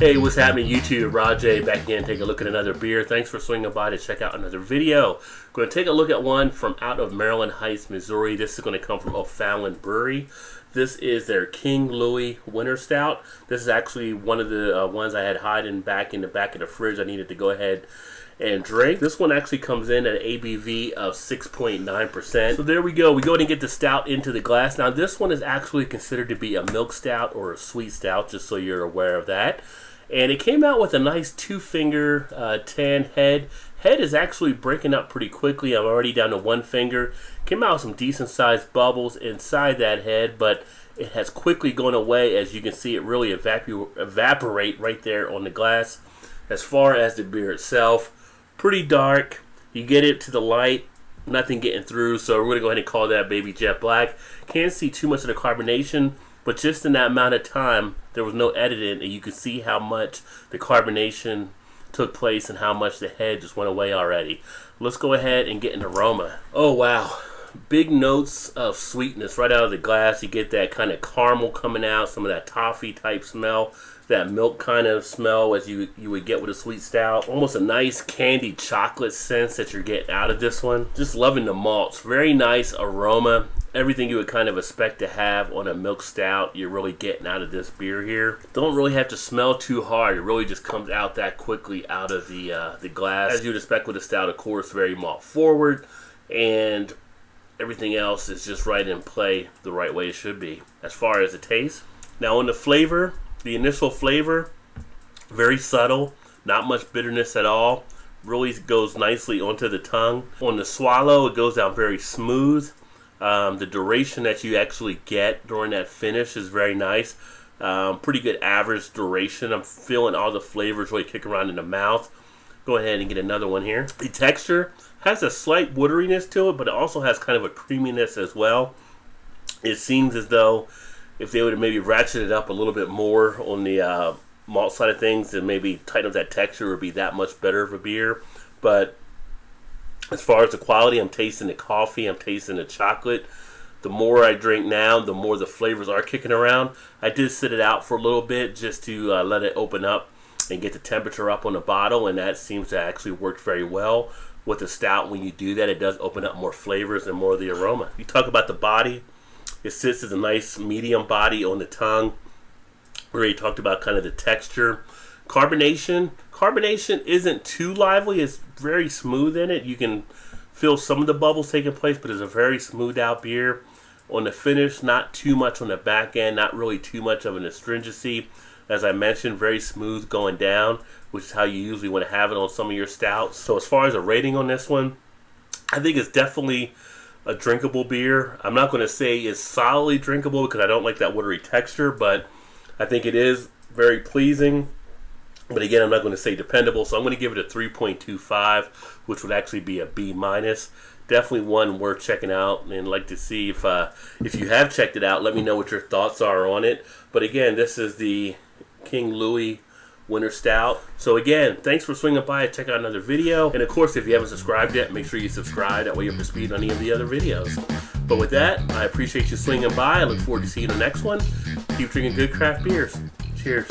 Hey, what's happening YouTube? Rod J back again, take a look at another beer. Thanks for swinging by to check out another video. Going to take a look at one from out of Maryland Heights, Missouri. This is going to come from O'Fallon Brewery. This is their King Louie Winter Stout. This is actually one of the ones I had hiding back in the back of the fridge. I needed to go ahead and drink. This one actually comes in at an ABV of 6.9%. So there we go. We go ahead and get the stout into the glass. Now this one is actually considered to be a milk stout or a sweet stout, just so you're aware of that. And it came out with a nice 2-finger tan head. Head is actually breaking up pretty quickly. I'm already down to 1 finger. Came out with some decent sized bubbles inside that head, but it has quickly gone away. As you can see, it really evaporate right there on the glass. As far as the beer itself, pretty dark. You get it to the light, nothing getting through, so we're going to go ahead and call that baby jet black. Can't see too much of the carbonation, but just in that amount of time, there was no editing, and you can see how much the carbonation took place and how much the head just went away already. Let's go ahead and get an aroma. Oh wow, big notes of sweetness right out of the glass. You get that kind of caramel coming out, some of that toffee type smell, that milk kind of smell as you would get with a sweet stout. Almost a nice candy chocolate sense that you're getting out of this one. Just loving the malts. Very nice aroma. Everything you would kind of expect to have on a milk stout, you're really getting out of this beer here. Don't really have to smell too hard. It really just comes out that quickly out of the glass. As you'd expect with a stout, of course, very malt forward, and everything else is just right in play the right way it should be. As far as the taste, now on the flavor, the initial flavor, very subtle, not much bitterness at all. Really goes nicely onto the tongue. On the swallow, it goes down very smooth. The duration that you actually get during that finish is very nice. Pretty good average duration. I'm feeling all the flavors really kick around in the mouth. Go ahead and get another one here. The texture has a slight wateriness to it, but it also has kind of a creaminess as well. It seems as though if they would have maybe ratcheted up a little bit more on the malt side of things and maybe tighten up that texture, it would be that much better of a beer. But as far as the quality, I'm tasting the coffee, I'm tasting the chocolate. The more I drink now, the more the flavors are kicking around. I did sit it out for a little bit just to let it open up and get the temperature up on the bottle, and that seems to actually work very well. With the stout, when you do that, it does open up more flavors and more of the aroma. You talk about the body, it sits as a nice medium body on the tongue. We already talked about kind of the texture. Carbonation isn't too lively. It's very smooth in it. You can feel some of the bubbles taking place, but it's a very smooth out beer. On the finish, not too much on the back end, not really too much of an astringency. As I mentioned, very smooth going down, which is how you usually want to have it on some of your stouts. So as far as a rating on this one, I think it's definitely a drinkable beer. I'm not going to say it's solidly drinkable because I don't like that watery texture, but I think it is very pleasing. But again, I'm not going to say dependable, so I'm going to give it a 3.25, which would actually be a B-. Definitely one worth checking out, and like to see if you have checked it out, let me know what your thoughts are on it. But again, this is the King Louie Winter Stout. So again, thanks for swinging by and check out another video. And of course, if you haven't subscribed yet, make sure you subscribe. That way you're up to speed on any of the other videos. But with that, I appreciate you swinging by. I look forward to seeing you in the next one. Keep drinking good craft beers. Cheers.